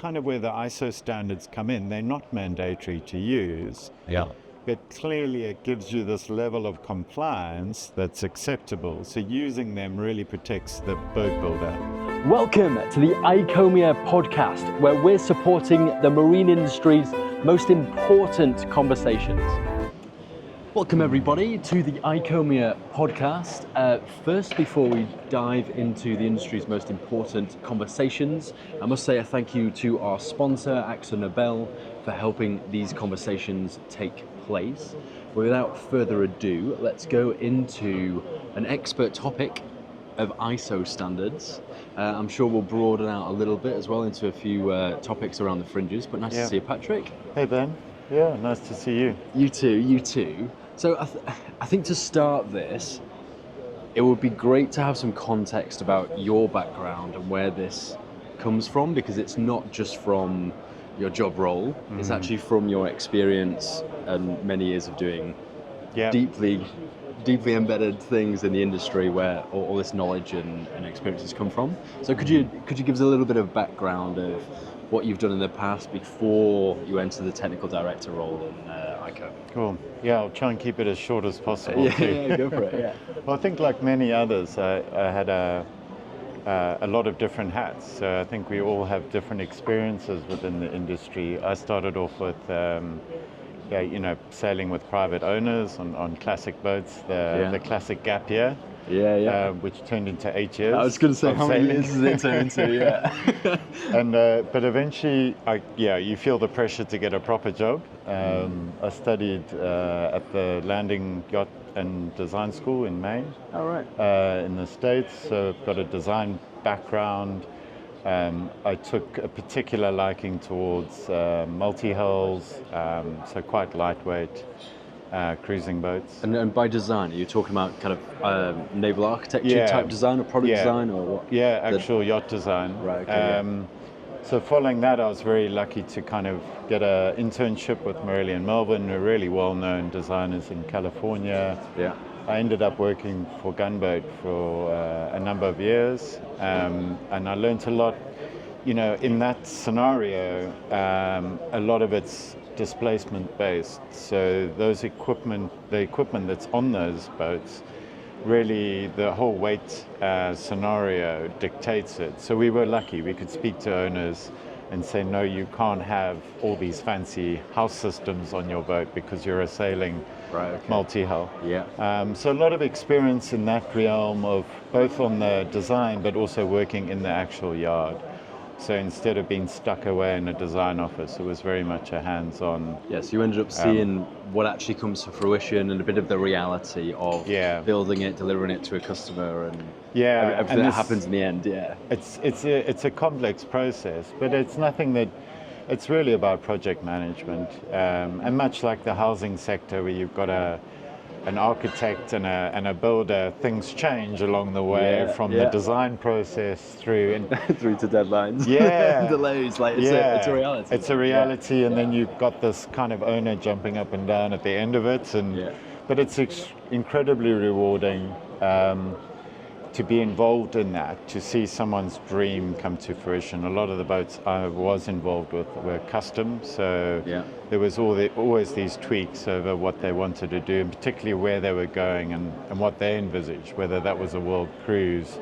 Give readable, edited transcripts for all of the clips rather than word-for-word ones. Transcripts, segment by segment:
kind of where the ISO standards come in. They're not mandatory to use. Yeah. But clearly it gives you this level of compliance that's acceptable. So using them really protects the boat builder. Welcome to the ICOMIA podcast, where we're supporting the marine industry's most important conversations. Welcome everybody to the ICOMIA podcast. First, before we dive into the industry's most important conversations, I must say a thank you to our sponsor, AkzoNobel, for helping these conversations take place. Without further ado, let's go into an expert topic of ISO standards. I'm sure we'll broaden out a little bit as well into a few topics around the fringes, but nice to see you, Patrick. Hey Ben, yeah, nice to see you. You too. So I think to start this, it would be great to have some context about your background and where this comes from, because it's not just from your job role, it's actually from your experience and many years of doing deeply embedded things in the industry where all this knowledge and experiences come from. So could you give us a little bit of background of what you've done in the past before you enter the technical director role in ICO? Cool. Yeah, I'll try and keep it as short as possible. Yeah, go for it. Yeah. Well, I think like many others, I had a lot of different hats. So I think we all have different experiences within the industry. I started off with sailing with private owners on classic boats, the classic gap year. Which turned into 8 years. I was going to say, how many years does it turn into? Yeah. And but eventually, you feel the pressure to get a proper job. I studied at the Landing Yacht and Design School in Maine. All right. In the States, so I've got a design background. I took a particular liking towards multi-hulls, so quite lightweight. Cruising boats. And by design, are you talking about kind of naval architecture type design or product design or what? Yeah, actual yacht design. Right, okay, So following that, I was very lucky to kind of get an internship with Morelli and Melbourne, who are really well-known designers in California. Yeah. I ended up working for Gunboat for a number of years, and I learned a lot. You know, in that scenario, a lot of it's displacement based, so the equipment that's on those boats, really the whole weight scenario dictates it. So we were lucky, we could speak to owners and say, no, you can't have all these fancy house systems on your boat because you're a sailing multi-hull. So a lot of experience in that realm of both on the design but also working in the actual yard. So instead of being stuck away in a design office, it was very much a hands-on. Yes, you ended up seeing what actually comes to fruition and a bit of the reality of building it, delivering it to a customer, and everything that happens in the end. Yeah, it's a complex process, but it's nothing that. It's really about project management, and much like the housing sector, where you've got an architect and a builder, things change along the way from the design process through to deadlines. Delays. Like it's a reality. It's a reality, and then you've got this kind of owner jumping up and down at the end of it, but it's incredibly rewarding to be involved in that, to see someone's dream come to fruition. A lot of the boats I was involved with were custom, so there was always these tweaks over what they wanted to do, and particularly where they were going and what they envisaged, whether that was a world cruise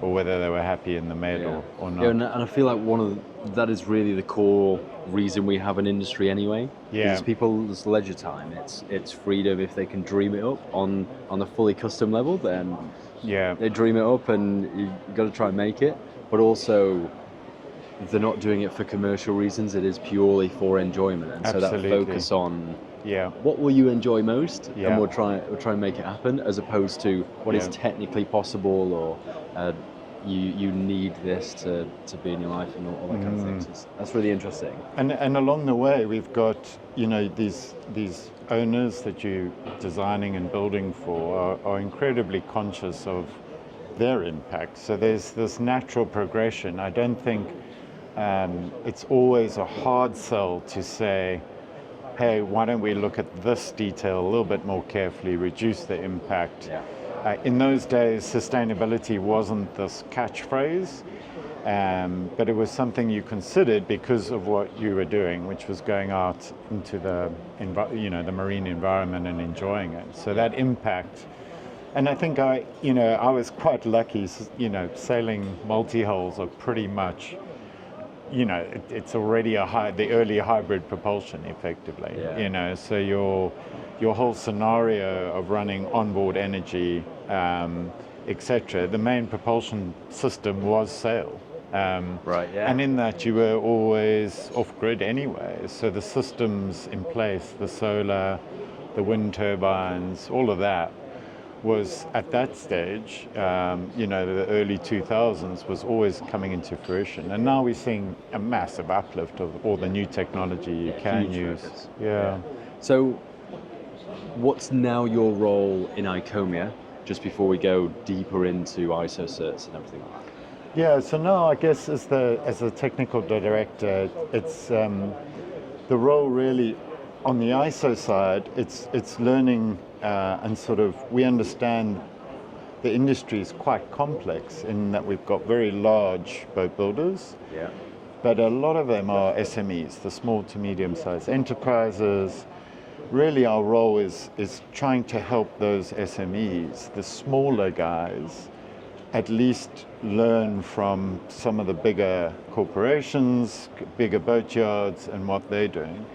or whether they were happy in the Med or not. Yeah, and I feel like that is really the core reason we have an industry anyway. Because people's leisure time, it's freedom. If they can dream it up on a fully custom level, then they dream it up, and you've got to try and make it. But also, they're not doing it for commercial reasons. It is purely for enjoyment, and so that focus on what will you enjoy most, and we'll try and make it happen, as opposed to what is technically possible, or you need this to be in your life, and all that kind of things. That's really interesting. And along the way, we've got these owners that you're designing and building for are incredibly conscious of their impact. So there's this natural progression. I don't think it's always a hard sell to say, hey, why don't we look at this detail a little bit more carefully, reduce the impact. In those days, sustainability wasn't this catchphrase. But it was something you considered because of what you were doing, which was going out into the marine environment and enjoying it. So that impact, and I think I was quite lucky. Sailing multi-hulls are pretty much, it's already the early hybrid propulsion, effectively. Yeah. So your whole scenario of running onboard energy, etc. The main propulsion system was sail. Right, yeah. And in that you were always off-grid anyway. So the systems in place, the solar, the wind turbines, all of that was at that stage, the early 2000s, was always coming into fruition. And now we're seeing a massive uplift of all the new technology you can use. Yeah. So what's now your role in ICOMIA, just before we go deeper into ISO certs and everything like that? Yeah, so now I guess as a technical director, it's the role really on the ISO side. It's learning and sort of, we understand the industry is quite complex in that we've got very large boat builders, but a lot of them are SMEs, the small to medium-sized enterprises. Really our role is trying to help those SMEs, the smaller guys, at least learn from some of the bigger corporations, bigger boat yards, and what they're doing.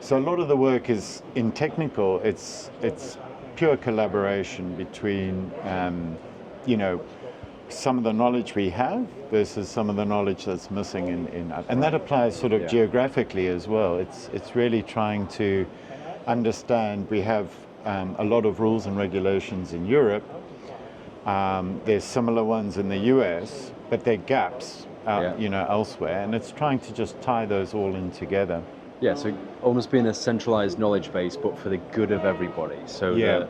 So a lot of the work is in technical. It's pure collaboration between, some of the knowledge we have versus some of the knowledge that's missing and that applies sort of geographically as well. It's really trying to understand. We have a lot of rules and regulations in Europe. There's similar ones in the US, but there are gaps elsewhere, and it's trying to just tie those all in together. Yeah, so almost being a centralized knowledge base, but for the good of everybody. So that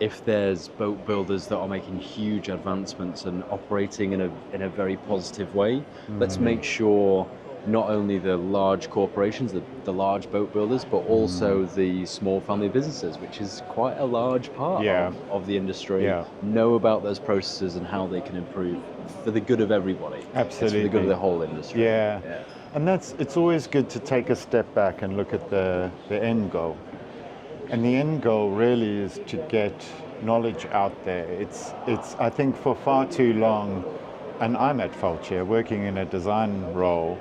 if there's boat builders that are making huge advancements and operating in a very positive way, let's make sure not only the large corporations, the large boat builders, but also the small family businesses, which is quite a large part of the industry, know about those processes and how they can improve for the good of everybody. Absolutely. It's for the good of the whole industry. Yeah. And it's always good to take a step back and look at the end goal. And the end goal really is to get knowledge out there. It's I think for far too long, and I'm at fault here, working in a design role,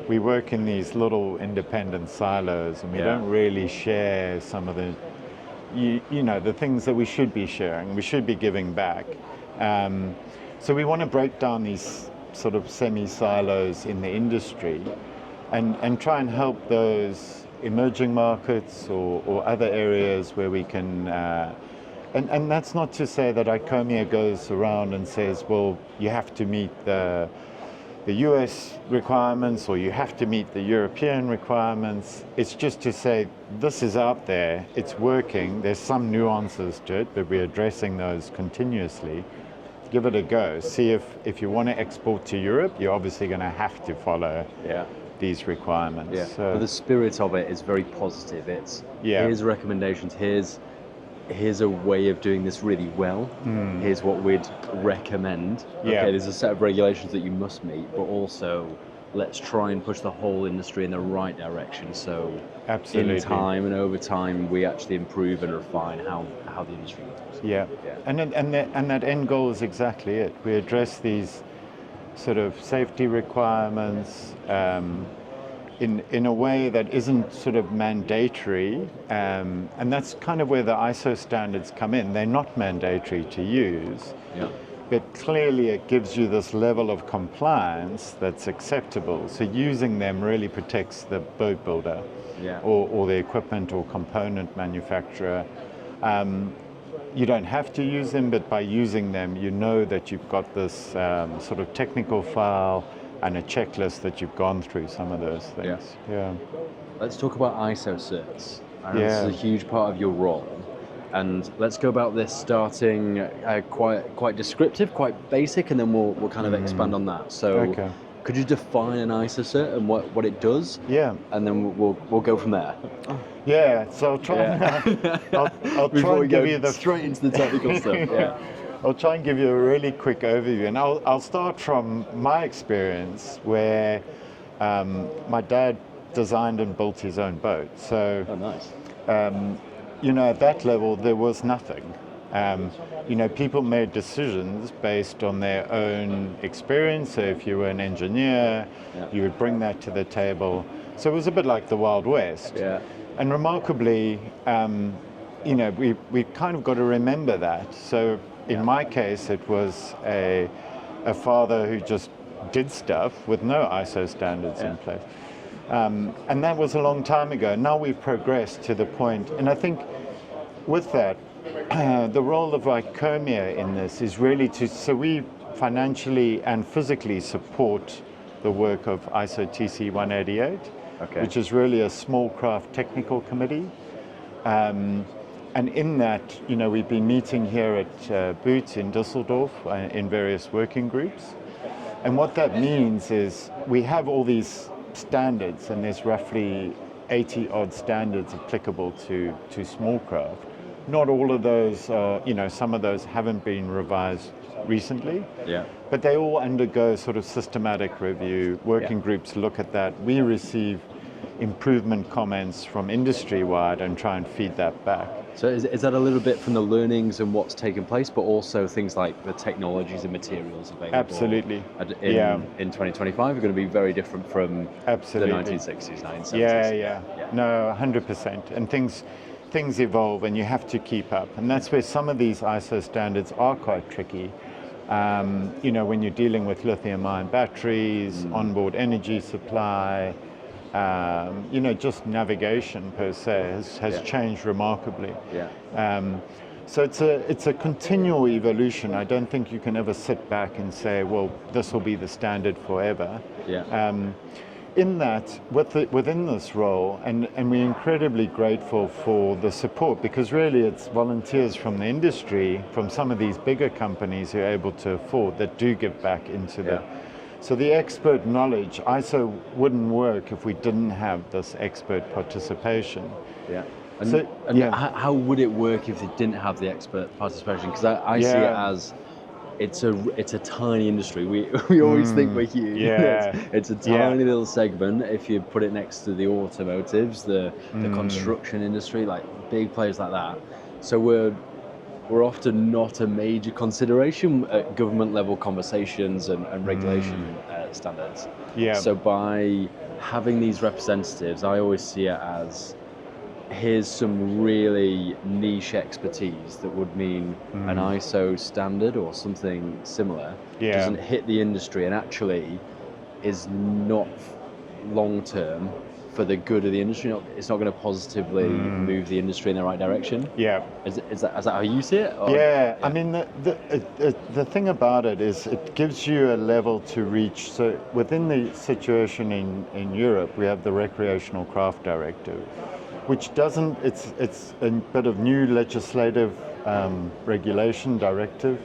we work in these little independent silos, and we don't really share some of the, the things that we should be sharing, we should be giving back. So we want to break down these sort of semi-silos in the industry and try and help those emerging markets or other areas where we can, and that's not to say that ICOMIA goes around and says, well, you have to meet the US requirements or you have to meet the European requirements. It's just to say, this is out there, it's working, there's some nuances to it, but we're addressing those continuously. Give it a go. See if you want to export to Europe, you're obviously going to have to follow these requirements. Yeah. So, but the spirit of it is very positive. It's here's recommendations, here's a way of doing this really well. Here's what we'd recommend. Okay, there's a set of regulations that you must meet, but also let's try and push the whole industry in the right direction. So in time and over time, we actually improve and refine how the industry works. And that end goal is exactly it. We address these sort of safety requirements in a way that isn't sort of mandatory, and that's kind of where the ISO standards come in. They're not mandatory to use, but clearly it gives you this level of compliance that's acceptable. So using them really protects the boat builder or the equipment or component manufacturer. You don't have to use them, but by using them, you know that you've got this sort of technical file and a checklist that you've gone through some of those things. Let's talk about ISO certs. I know this is a huge part of your role. And let's go about this starting quite descriptive, quite basic, and then we'll kind of expand on that. So could you define an ISO cert and what it does? And then we'll go from there. So I'll try. I'll try and give you the straight into the technical stuff. I'll try and give you a really quick overview, and I'll start from my experience where my dad designed and built his own boat. So, Oh, nice. At that level, there was nothing. People made decisions based on their own experience. So if you were an engineer, you would bring that to the table. So it was a bit like the Wild West. Yeah. And remarkably, we kind of got to remember that. So in my case, it was a father who just did stuff with no ISO standards in place. And that was a long time ago. Now we've progressed to the point, and I think with that, the role of ICOMIA in this is really so we financially and physically support the work of ISO TC188, which is really a small craft technical committee. And in that, we've been meeting here at Boots in Düsseldorf in various working groups. And what that means is we have all these standards, and there's roughly 80 odd standards applicable to small craft. Not all of those are, some of those haven't been revised recently, but they all undergo sort of systematic review. Working groups look at that. We receive improvement comments from industry-wide and try and feed that back. So is that a little bit from the learnings and what's taken place, but also things like the technologies and materials available? Absolutely. In 2025 are going to be very different from the 1960s, 1970s. Yeah. No, 100%. And things evolve, and you have to keep up. And that's where some of these ISO standards are quite tricky. When you're dealing with lithium-ion batteries, onboard energy supply, just navigation per se has changed remarkably. So it's a continual evolution. I don't think you can ever sit back and say, well, this will be the standard forever. In that, within this role, and we're incredibly grateful for the support, because really it's volunteers from the industry, from some of these bigger companies who are able to afford, that do give back into So the expert knowledge, ISO wouldn't work if we didn't have this expert participation. How would it work if they didn't have the expert participation? Because I see it as it's a tiny industry. We always think we're huge. It's a tiny little segment. If you put it next to the automotives, the construction industry, like big players like that. So we're often not a major consideration at government level conversations and regulation standards. So by having these representatives, I always see it as, here's some really niche expertise that would mean an ISO standard or something similar doesn't hit the industry and actually is not long term for the good of the industry. It's not going to positively move the industry in the right direction. Is that how you see it? Or? I mean, the thing about it is it gives you a level to reach. So within the situation in Europe, we have the Recreational Craft Directive, which doesn't, it's a bit of new legislative regulation directive,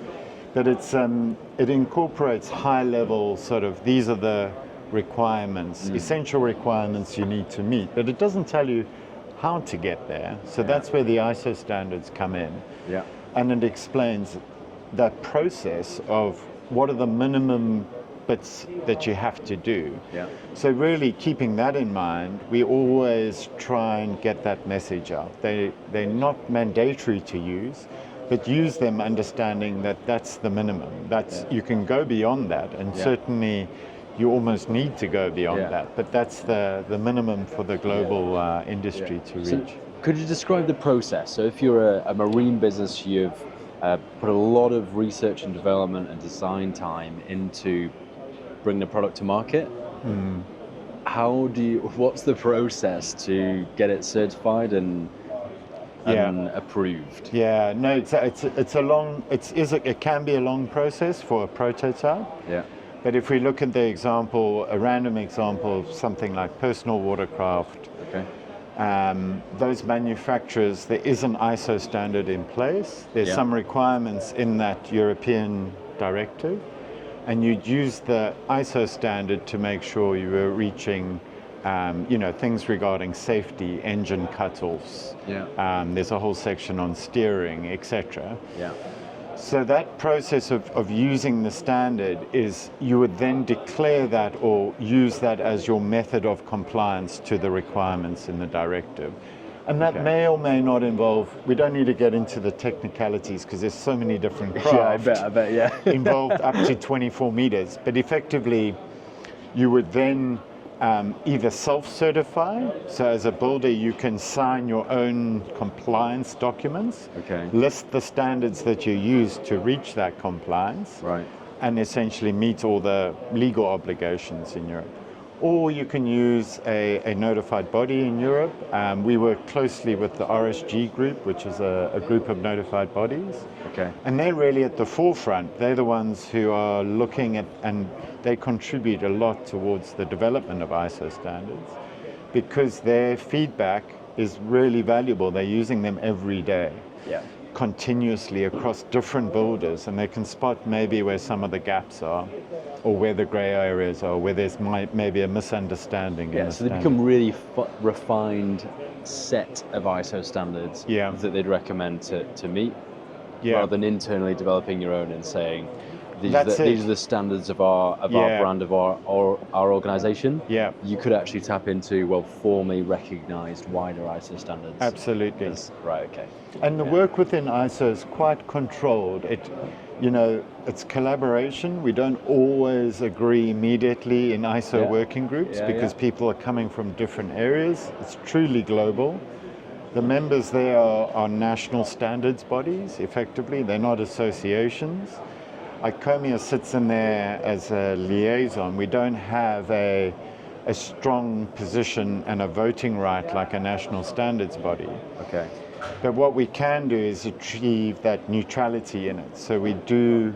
but it incorporates high level sort of, these are the requirements, essential requirements you need to meet, but it doesn't tell you how to get there. So that's where the ISO standards come in. And it explains that process of what are the minimum bits that you have to do. So really keeping that in mind, we always try and get that message out. They're not mandatory to use, but use them understanding that that's the minimum. You can go beyond that, and certainly you almost need to go beyond that, but that's the minimum for the global industry to reach. So could you describe the process? So if you're a marine business, you've put a lot of research and development and design time into bringing the product to market. What's the process to get it certified and approved? No, it can be a long process for a prototype. But if we look at a random example of something like personal watercraft, those manufacturers, there is an ISO standard in place. There's some requirements in that European directive, and you'd use the ISO standard to make sure you were reaching things regarding safety, engine cutoffs. There's a whole section on steering, etc. So that process of using the standard is you would then declare that or use that as your method of compliance to the requirements in the directive. And that may or may not involve, we don't need to get into the technicalities because there's so many different craft I bet, yeah. involved up to 24 meters. But effectively, you would then either self-certify, so as a builder you can sign your own compliance documents, list the standards that you use to reach that compliance, and essentially meet all the legal obligations in Europe. Or you can use a notified body in Europe. We work closely with the RSG group, which is a group of notified bodies. And they're really at the forefront. They're the ones who are looking at, and they contribute a lot towards the development of ISO standards because their feedback is really valuable. They're using them every day, continuously across different builders, and they can spot maybe where some of the gaps are, or where the grey areas are, where there's maybe a misunderstanding. So they become really refined set of ISO standards that they'd recommend to meet, rather than internally developing your own and saying, these are the standards of our brand, of our organization. You could actually tap into formally recognized wider ISO standards. Absolutely. Right. And the work within ISO is quite controlled. It's collaboration. We don't always agree immediately in ISO working groups because people are coming from different areas. It's truly global. The members there are national standards bodies, effectively. They're not associations. ICOMIA sits in there as a liaison. We don't have a strong position and a voting right like a national standards body. But what we can do is achieve that neutrality in it. So we do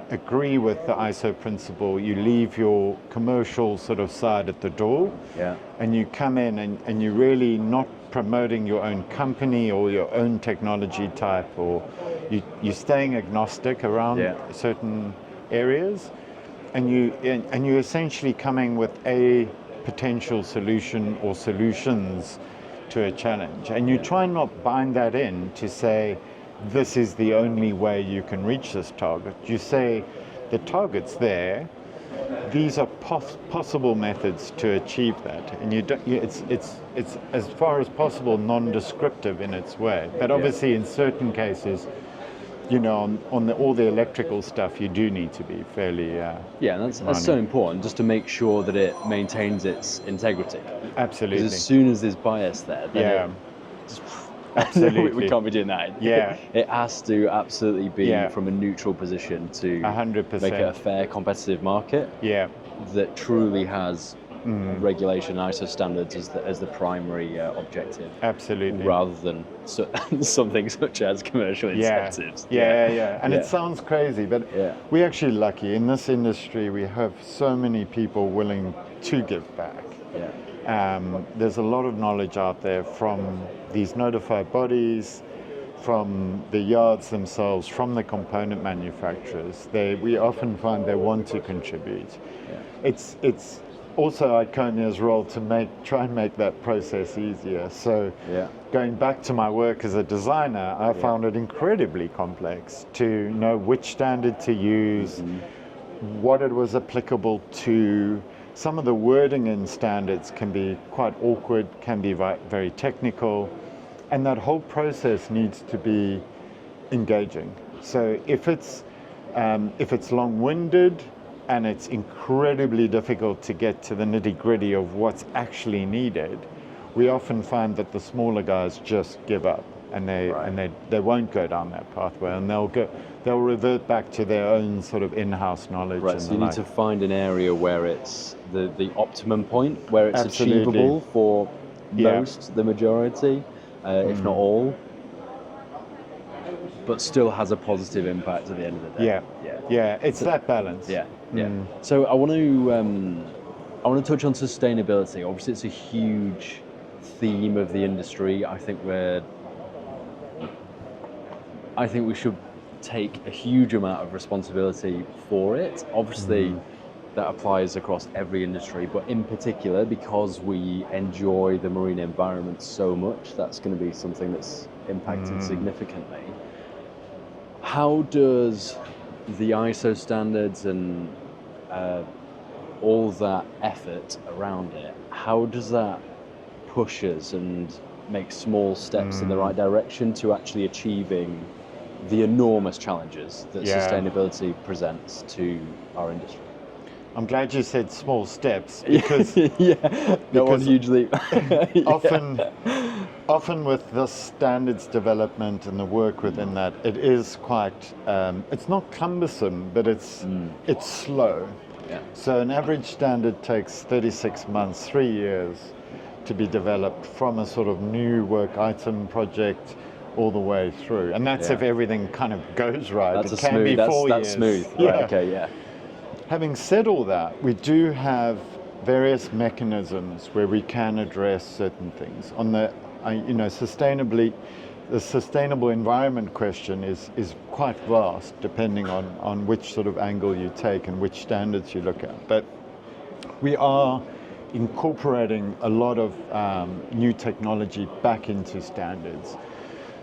agree with the ISO principle. You leave your commercial sort of side at the door, and you come in and you're really not promoting your own company or your own technology type, or you're staying agnostic around certain areas, and you're essentially coming with a potential solution or solutions to a challenge, and you try and not bind that in to say this is the only way you can reach this target. You say the target's there, these are possible methods to achieve that, and it's as far as possible non-descriptive in its way. But obviously in certain cases, on all the electrical stuff, you do need to be fairly that's so important, just to make sure that it maintains its integrity. Absolutely. Because as soon as there's bias there, then absolutely. we can't be doing that. It has to absolutely be from a neutral position to 100%. make it a fair, competitive market that truly has regulation and ISO standards as the primary objective. Absolutely. Rather than something such as commercial incentives. And it sounds crazy, but we're actually lucky. In this industry, we have so many people willing to give back. There's a lot of knowledge out there from these notified bodies, from the yards themselves, from the component manufacturers. We often find they want to contribute. It's also ICOMIA's role to try and make that process easier. So going back to my work as a designer, I found it incredibly complex to know which standard to use, what it was applicable to. Some of the wording in standards can be quite awkward, can be very technical, and that whole process needs to be engaging. So if it's long-winded and it's incredibly difficult to get to the nitty-gritty of what's actually needed, we often find that the smaller guys just give up, and they won't go down that pathway, and they'll revert back to their own sort of in-house knowledge. Right, so you need to find an area where it's the optimum point, where it's achievable for the majority, if not all, but still has a positive impact at the end of the day. It's that balance. So I want to touch on sustainability. Obviously, it's a huge theme of the industry. I think we should take a huge amount of responsibility for it. Obviously, that applies across every industry, but in particular, because we enjoy the marine environment so much, that's going to be something that's impacted significantly. how does the ISO standards and all that effort around it, how does that push us and make small steps in the right direction to actually achieving the enormous challenges that sustainability presents to our industry? I'm glad you said small steps because not one huge leap. Often with the standards development and the work within that, it is quite, it's not cumbersome, but it's slow. Yeah. So an average standard takes 36 months, 3 years to be developed from a sort of new work item project all the way through. And that's if everything kind of goes right. That's it can be 4 years. That's smooth. Yeah. Right, okay, yeah. Having said all that, we do have various mechanisms where we can address certain things. On the, sustainably, the sustainable environment question is quite vast, depending on which sort of angle you take and which standards you look at. But we are incorporating a lot of new technology back into standards.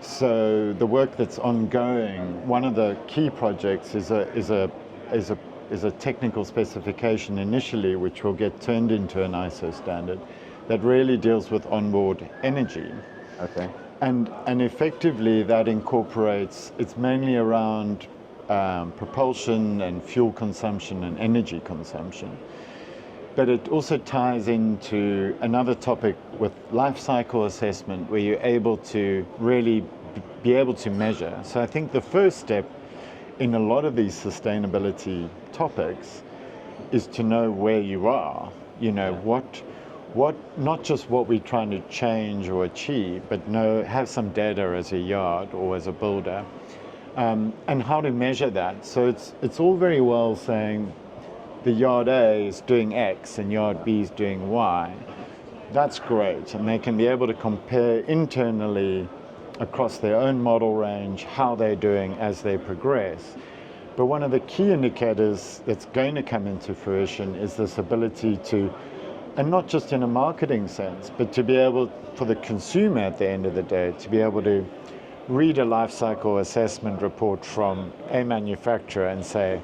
So the work that's ongoing, one of the key projects is a technical specification initially, which will get turned into an ISO standard that really deals with onboard energy. Okay. And effectively that incorporates, it's mainly around propulsion and fuel consumption and energy consumption. But it also ties into another topic with life cycle assessment, where you're able to really be able to measure. So I think the first step in a lot of these sustainability topics is to know where you are, what not just what we're trying to change or achieve, but have some data as a yard or as a builder, and how to measure that. So it's all very well saying the yard A is doing X and yard B is doing Y. That's great, and they can be able to compare internally across their own model range how they're doing as they progress. But one of the key indicators that's going to come into fruition is this ability to, and not just in a marketing sense, but to be able, for the consumer at the end of the day, to be able to read a life cycle assessment report from a manufacturer and say,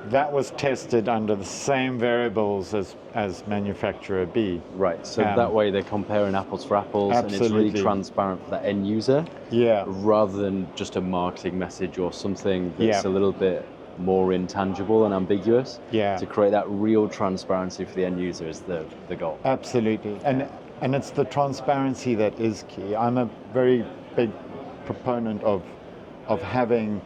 that was tested under the same variables as manufacturer B. Right, so that way they're comparing apples for apples, absolutely. And it's really transparent for that end user, rather than just a marketing message or something that's a little bit more intangible and ambiguous. To create that real transparency for the end user is the goal. Absolutely, and it's the transparency that is key. I'm a very big proponent of having,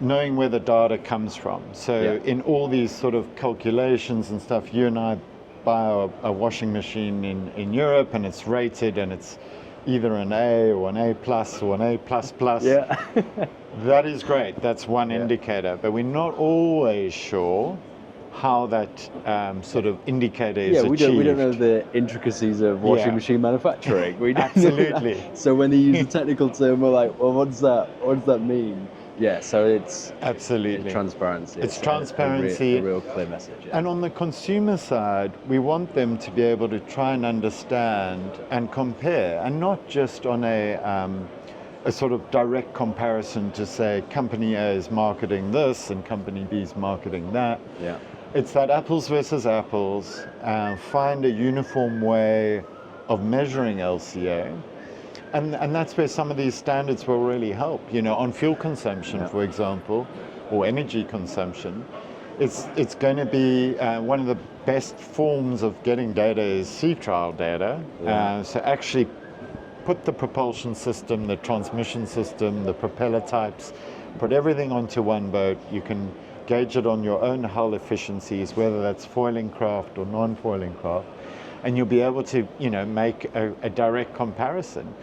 knowing where the data comes from. So in all these sort of calculations and stuff, you and I buy a washing machine in Europe, and it's rated, and it's either an A or an A plus or an A plus plus. That is great. That's one indicator, but we're not always sure how that sort of indicator is achieved. We don't know the intricacies of washing machine manufacturing. We don't absolutely. So when they use a technical term, we're like, well, what does that mean? Yeah, so it's absolutely transparency. It's transparency, a real clear message. Yeah. And on the consumer side, we want them to be able to try and understand and compare, and not just on a sort of direct comparison to say company A is marketing this and company B is marketing that. Yeah. It's that apples versus apples. Find a uniform way of measuring LCA. And that's where some of these standards will really help. On fuel consumption, for example, or energy consumption, it's going to be one of the best forms of getting data is sea trial data. So actually put the propulsion system, the transmission system, the propeller types, put everything onto one boat. You can gauge it on your own hull efficiencies, whether that's foiling craft or non-foiling craft. And you'll be able to, make a direct comparison,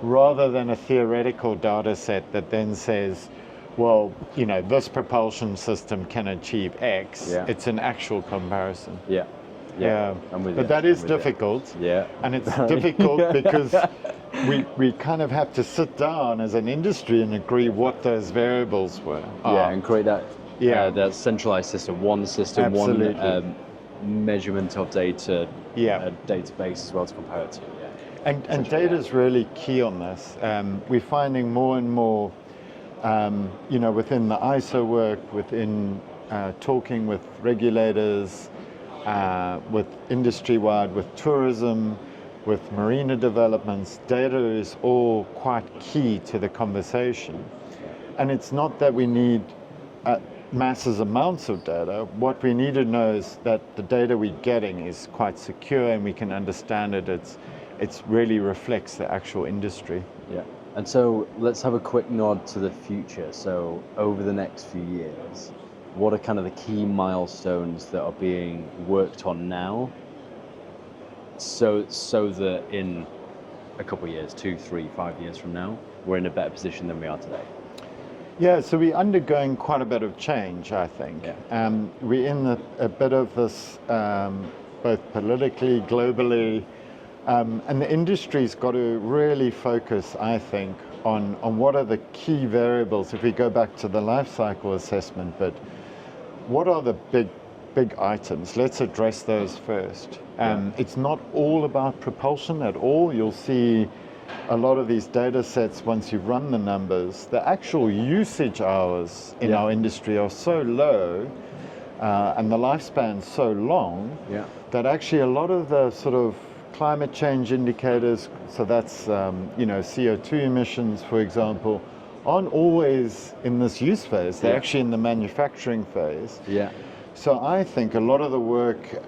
rather than a theoretical data set that then says, well, this propulsion system can achieve X. It's an actual comparison. But that is difficult. And it's difficult because we kind of have to sit down as an industry and agree what those variables were. And create that centralized system, one system, absolutely. One measurement of data, a database as well to compare it to. And data is really key on this. We're finding more and more within the ISO work, within talking with regulators, with industry-wide, with tourism, with marina developments, data is all quite key to the conversation. And it's not that we need massive amounts of data. What we need to know is that the data we're getting is quite secure and we can understand it. It really reflects the actual industry. Yeah. And so let's have a quick nod to the future. So over the next few years, what are kind of the key milestones that are being worked on now so that in a couple of years, 2, 3, 5 years from now, we're in a better position than we are today? Yeah, so we're undergoing quite a bit of change, I think. Yeah. We're in a bit of this, both politically, globally, and the industry's got to really focus, I think, on what are the key variables. If we go back to the life cycle assessment, but what are the big items? Let's address those first. It's not all about propulsion at all. You'll see a lot of these data sets, once you've run the numbers, the actual usage hours in our industry are so low and the lifespan so long that actually a lot of the sort of climate change indicators, so that's CO2 emissions, for example, aren't always in this use phase. They're actually in the manufacturing phase. Yeah. So I think a lot of the work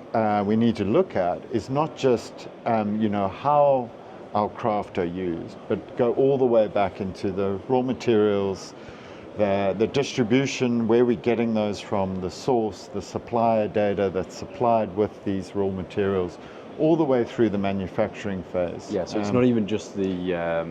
we need to look at is not just how our craft are used, but go all the way back into the raw materials, the distribution, where we're getting those from, the source, the supplier data that's supplied with these raw materials, all the way through the manufacturing phase. Yeah, so it's not even just the, I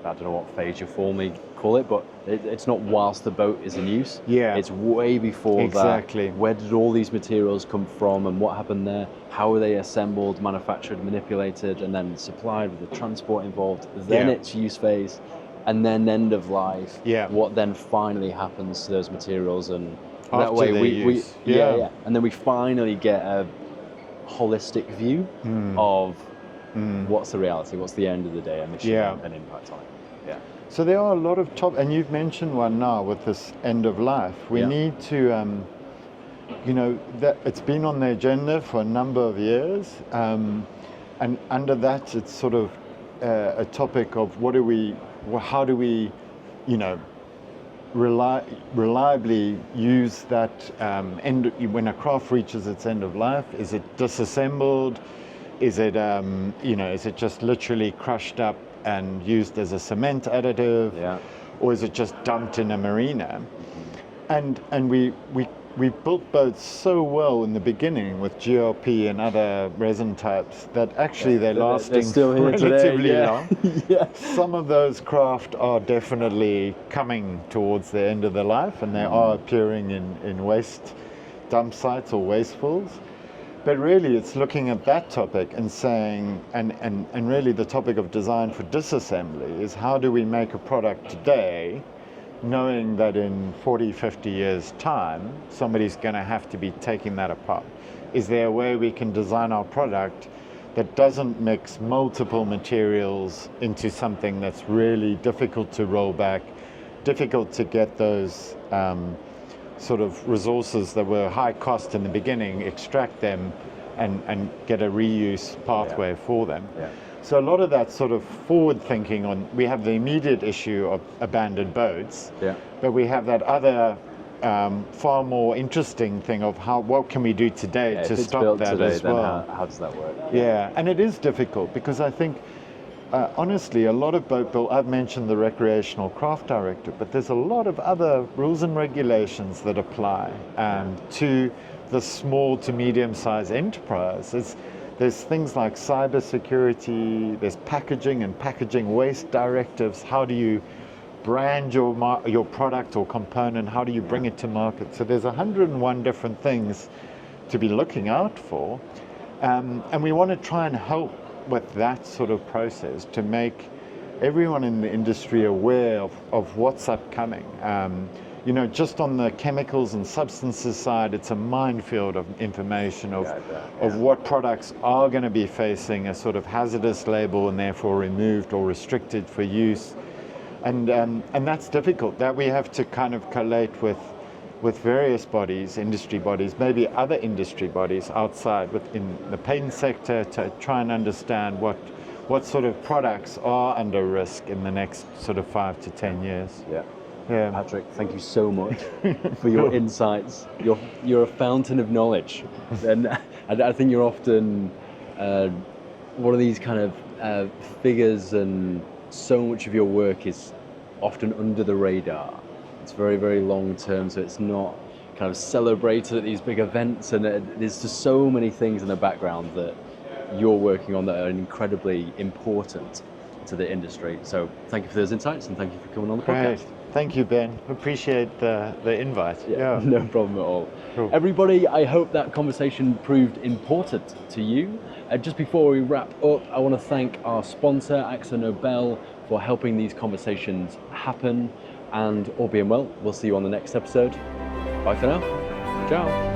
don't know what phase you formally call it, but it's not whilst the boat is in use. Yeah. It's way before exactly. that. Where did all these materials come from and what happened there? How were they assembled, manufactured, manipulated, and then supplied with the transport involved? Then its use phase, and then end of life. Yeah. What then finally happens to those materials, and After that way we and then we finally get a holistic view of what's the reality, what's the end of the day emission and impact on it. Yeah. So there are a lot of and you've mentioned one now with this end of life. We need to, that it's been on the agenda for a number of years, and under that it's sort of a topic of how do we, reliably use that when a craft reaches its end of life. Is it disassembled? Is it is it just literally crushed up and used as a cement additive, or is it just dumped in a marina? And we built boats so well in the beginning with GLP and other resin types that actually they're lasting still here relatively today. long. Some of those craft are definitely coming towards the end of their life, and they are appearing in waste dump sites or wastefulls. But really it's looking at that topic and saying, and really the topic of design for disassembly is how do we make a product today knowing that in 40, 50 years time, somebody's going to have to be taking that apart. Is there a way we can design our product that doesn't mix multiple materials into something that's really difficult to roll back, difficult to get those sort of resources that were high cost in the beginning, extract them and get a reuse pathway for them. Yeah. So a lot of that sort of forward thinking we have the immediate issue of abandoned boats, but we have that other far more interesting thing of what can we do today to stop that today, as well. How does that work? Yeah, and it is difficult because I think honestly, a lot of boat build, I've mentioned the Recreational Craft Directive, but there's a lot of other rules and regulations that apply to the small to medium-sized enterprise. There's things like cybersecurity, there's packaging and packaging waste directives. How do you brand your product or component? How do you bring it to market? So there's 101 different things to be looking out for. And we want to try and help with that sort of process to make everyone in the industry aware of what's upcoming. Just on the chemicals and substances side, it's a minefield of information of what products are going to be facing a sort of hazardous label and therefore removed or restricted for use. And that's difficult. That we have to kind of collate with various bodies, industry bodies, maybe other industry bodies outside within the patent sector to try and understand what sort of products are under risk in the next sort of 5 to 10 years. Yeah. Yeah. Patrick, thank you so much for your insights. You're a fountain of knowledge, and I think you're often one of these kind of figures, and so much of your work is often under the radar. It's very, very long term, so it's not kind of celebrated at these big events, and there's just so many things in the background that you're working on that are incredibly important to the industry. So thank you for those insights, and thank you for coming on the podcast. Great. Thank you, Ben. Appreciate the invite. Yeah, no problem at all. Cool. Everybody, I hope that conversation proved important to you. Just before we wrap up, I want to thank our sponsor, AkzoNobel, for helping these conversations happen. And all being well, we'll see you on the next episode. Bye for now. Ciao.